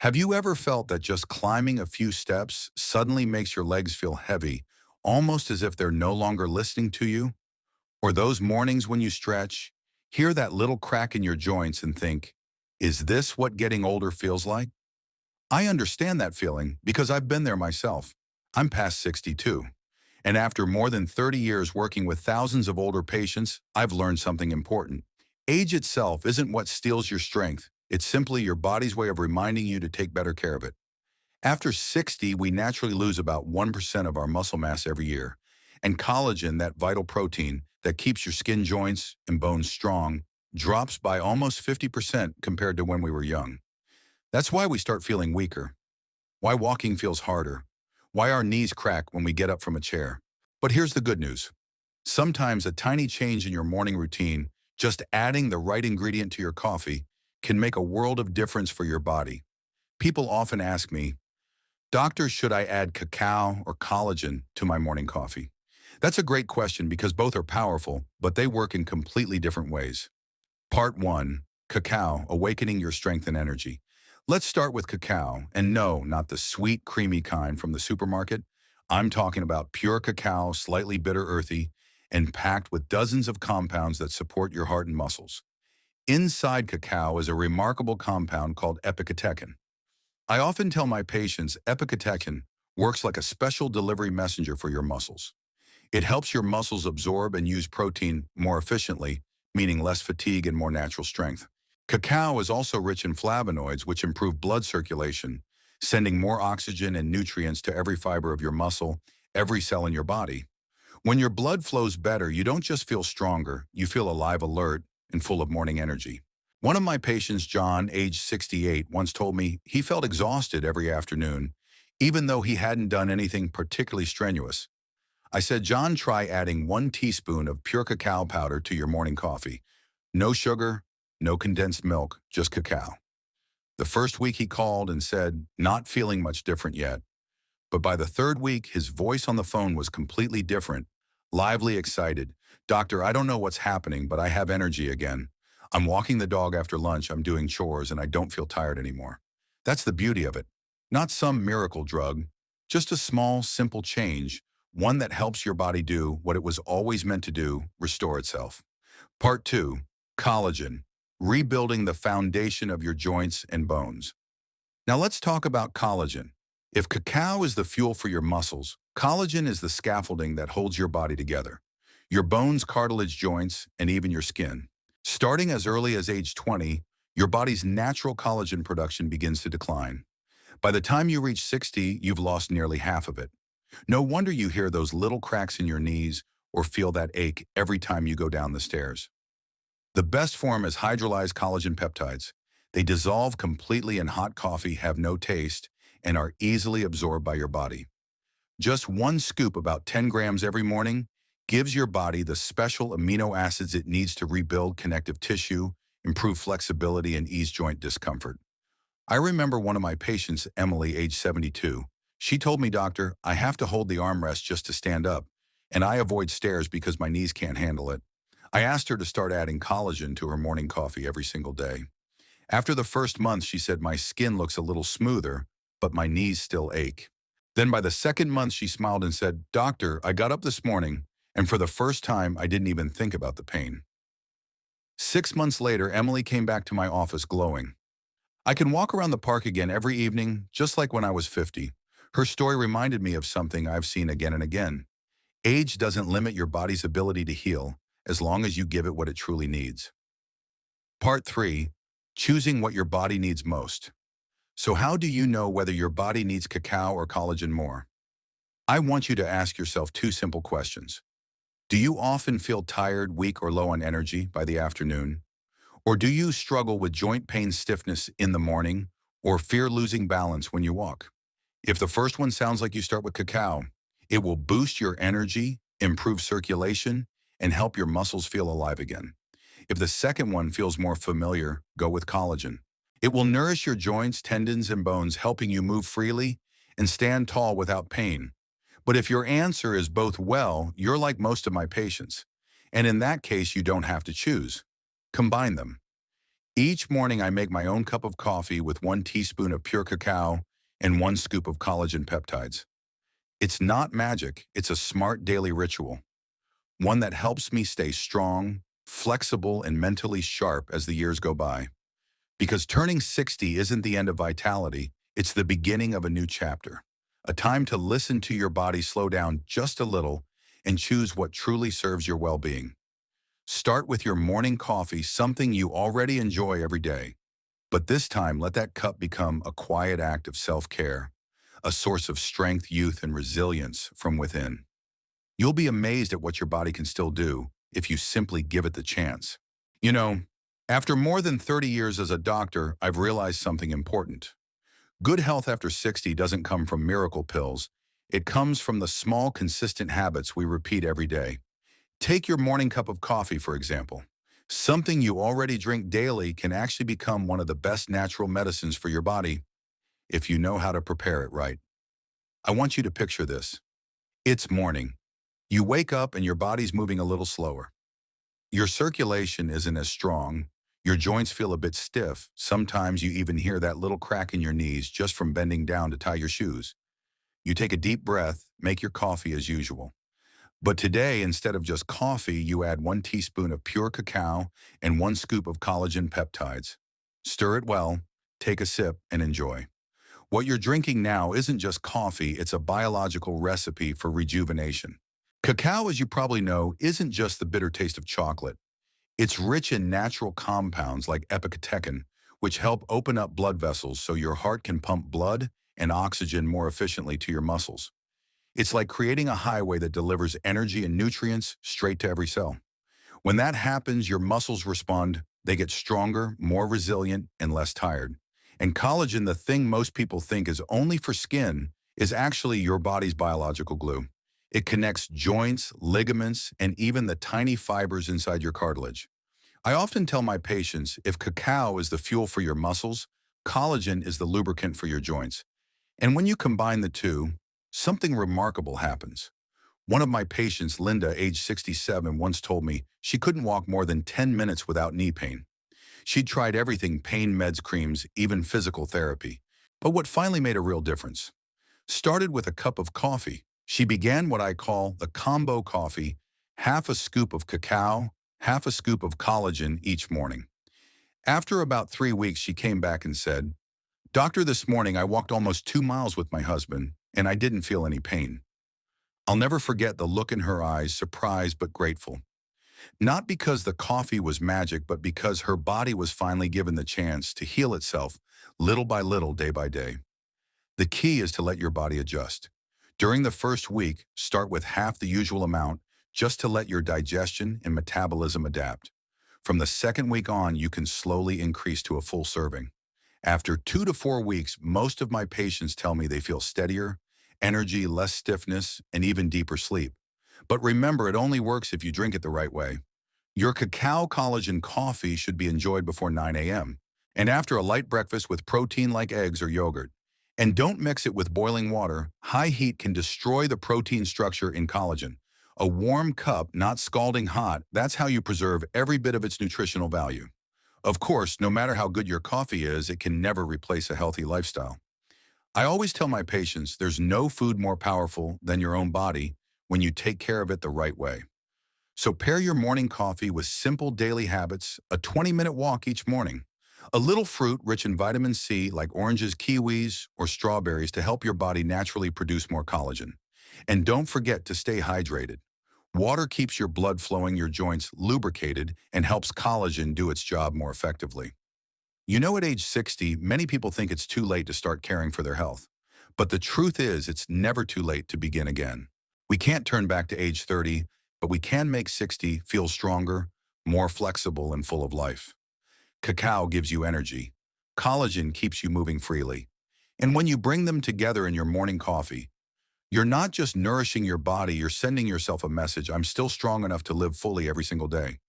Have you ever felt that just climbing a few steps suddenly makes your legs feel heavy, almost as if they're no longer listening to you? Or those mornings when you stretch, hear that little crack in your joints and think, is this what getting older feels like? I understand that feeling because I've been there myself. I'm past 62. And after more than 30 years working with thousands of older patients, I've learned something important. Age itself isn't what steals your strength. It's simply your body's way of reminding you to take better care of it. After 60, we naturally lose about 1% of our muscle mass every year. And collagen, that vital protein that keeps your skin joints and bones strong, drops by almost 50% compared to when we were young. That's why we start feeling weaker, why walking feels harder, why our knees crack when we get up from a chair. But here's the good news. Sometimes a tiny change in your morning routine, just adding the right ingredient to your coffee, can make a world of difference for your body. People often ask me, Doctor, should I add cacao or collagen to my morning coffee? That's a great question because both are powerful, but they work in completely different ways. Part 1. Cacao, Awakening Your Strength and Energy. Let's start with cacao, and no, not the sweet, creamy kind from the supermarket. I'm talking about pure cacao, slightly bitter earthy, and packed with dozens of compounds that support your heart and muscles. Inside cacao is a remarkable compound called epicatechin. I often tell my patients epicatechin works like a special delivery messenger for your muscles. It helps your muscles absorb and use protein more efficiently, meaning less fatigue and more natural strength. Cacao is also rich in flavonoids, which improve blood circulation, sending more oxygen and nutrients to every fiber of your muscle, every cell in your body. When your blood flows better, you don't just feel stronger, you feel alive, alert, and full of morning energy. One of my patients, John, age 68, once told me he felt exhausted every afternoon, even though he hadn't done anything particularly strenuous. I said, John, try adding 1 teaspoon of pure cacao powder to your morning coffee. No sugar, no condensed milk, just cacao. The first week he called and said, not feeling much different yet. But by the third week, his voice on the phone was completely different, lively, excited. Doctor, I don't know what's happening, but I have energy again. I'm walking the dog after lunch, I'm doing chores, and I don't feel tired anymore. That's the beauty of it. Not some miracle drug, just a small, simple change, one that helps your body do what it was always meant to do, restore itself. Part 2. Collagen. Rebuilding the foundation of your joints and bones. Now let's talk about collagen. If cacao is the fuel for your muscles, collagen is the scaffolding that holds your body together. Your bones, cartilage, joints, and even your skin. Starting as early as age 20, your body's natural collagen production begins to decline. By the time you reach 60, you've lost nearly half of it. No wonder you hear those little cracks in your knees or feel that ache every time you go down the stairs. The best form is hydrolyzed collagen peptides. They dissolve completely in hot coffee, have no taste, and are easily absorbed by your body. Just 1 scoop, about 10 grams every morning, gives your body the special amino acids it needs to rebuild connective tissue, improve flexibility, and ease joint discomfort. I remember one of my patients, Emily, age 72. She told me, Doctor, I have to hold the armrest just to stand up, and I avoid stairs because my knees can't handle it. I asked her to start adding collagen to her morning coffee every single day. After the first month, she said, my skin looks a little smoother, but my knees still ache. Then by the second month, she smiled and said, Doctor, I got up this morning, and for the first time, I didn't even think about the pain. 6 months later, Emily came back to my office glowing. I can walk around the park again every evening, just like when I was 50. Her story reminded me of something I've seen again and again. Age doesn't limit your body's ability to heal, as long as you give it what it truly needs. Part 3. Choosing what your body needs most. So how do you know whether your body needs cacao or collagen more? I want you to ask yourself 2 simple questions. Do you often feel tired, weak, or low on energy by the afternoon? Or do you struggle with joint pain, stiffness in the morning, or fear losing balance when you walk? If the first one sounds like you start with cacao, it will boost your energy, improve circulation, and help your muscles feel alive again. If the second one feels more familiar, go with collagen. It will nourish your joints, tendons, and bones, helping you move freely and stand tall without pain. But if your answer is both, well, you're like most of my patients. And in that case, you don't have to choose. Combine them. Each morning I make my own cup of coffee with 1 teaspoon of pure cacao and 1 scoop of collagen peptides. It's not magic, it's a smart daily ritual, one that helps me stay strong, flexible, and mentally sharp as the years go by. Because turning 60 isn't the end of vitality, it's the beginning of a new chapter. A time to listen to your body slow down just a little and choose what truly serves your well-being. Start with your morning coffee, something you already enjoy every day. But this time, let that cup become a quiet act of self-care, a source of strength, youth, and resilience from within. You'll be amazed at what your body can still do if you simply give it the chance. You know, after more than 30 years as a doctor, I've realized something important. Good health after 60 doesn't come from miracle pills. It comes from the small, consistent habits we repeat every day. Take your morning cup of coffee, for example. Something you already drink daily can actually become one of the best natural medicines for your body if you know how to prepare it right. I want you to picture this. It's morning. You wake up and your body's moving a little slower. Your circulation isn't as strong. Your joints feel a bit stiff. Sometimes you even hear that little crack in your knees just from bending down to tie your shoes. You take a deep breath, make your coffee as usual. But today, instead of just coffee, you add 1 teaspoon of pure cacao and 1 scoop of collagen peptides. Stir it well, take a sip, and enjoy. What you're drinking now isn't just coffee, it's a biological recipe for rejuvenation. Cacao, as you probably know, isn't just the bitter taste of chocolate. It's rich in natural compounds like epicatechin, which help open up blood vessels so your heart can pump blood and oxygen more efficiently to your muscles. It's like creating a highway that delivers energy and nutrients straight to every cell. When that happens, your muscles respond. They get stronger, more resilient, and less tired. And collagen, the thing most people think is only for skin, is actually your body's biological glue. It connects joints, ligaments, and even the tiny fibers inside your cartilage. I often tell my patients, if cacao is the fuel for your muscles, collagen is the lubricant for your joints. And when you combine the two, something remarkable happens. One of my patients, Linda, age 67, once told me she couldn't walk more than 10 minutes without knee pain. She'd tried everything, pain meds, creams, even physical therapy. But what finally made a real difference started with a cup of coffee. She began what I call the combo coffee, half a scoop of cacao, half a scoop of collagen each morning. After about 3 weeks, she came back and said, "Doctor, this morning I walked almost 2 miles with my husband, and I didn't feel any pain." I'll never forget the look in her eyes, surprised but grateful. Not because the coffee was magic, but because her body was finally given the chance to heal itself little by little, day by day. The key is to let your body adjust. During the first week, start with half the usual amount just to let your digestion and metabolism adapt. From the second week on, you can slowly increase to a full serving. After 2 to 4 weeks, most of my patients tell me they feel steadier, energy, less stiffness, and even deeper sleep. But remember, it only works if you drink it the right way. Your cacao collagen coffee should be enjoyed before 9 a.m. and after a light breakfast with protein like eggs or yogurt. And don't mix it with boiling water. High heat can destroy the protein structure in collagen. A warm cup, not scalding hot, that's how you preserve every bit of its nutritional value. Of course, no matter how good your coffee is, it can never replace a healthy lifestyle. I always tell my patients there's no food more powerful than your own body when you take care of it the right way. So pair your morning coffee with simple daily habits, a 20-minute walk each morning, a little fruit rich in vitamin C like oranges, kiwis, or strawberries to help your body naturally produce more collagen. And don't forget to stay hydrated. Water keeps your blood flowing, your joints lubricated, and helps collagen do its job more effectively. You know, at age 60, many people think it's too late to start caring for their health. But the truth is, it's never too late to begin again. We can't turn back to age 30, but we can make 60 feel stronger, more flexible, and full of life. Cacao gives you energy. Collagen keeps you moving freely. And when you bring them together in your morning coffee, you're not just nourishing your body, you're sending yourself a message: I'm still strong enough to live fully every single day.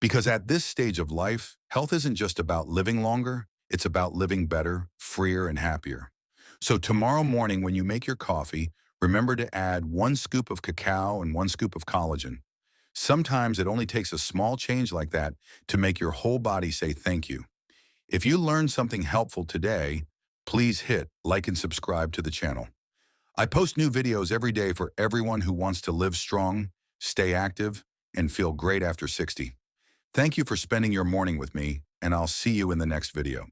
Because at this stage of life, health isn't just about living longer, it's about living better, freer, and happier. So tomorrow morning when you make your coffee, remember to add 1 scoop of cacao and 1 scoop of collagen. Sometimes it only takes a small change like that to make your whole body say thank you. If you learned something helpful today, please hit like and subscribe to the channel. I post new videos every day for everyone who wants to live strong, stay active, and feel great after 60. Thank you for spending your morning with me, and I'll see you in the next video.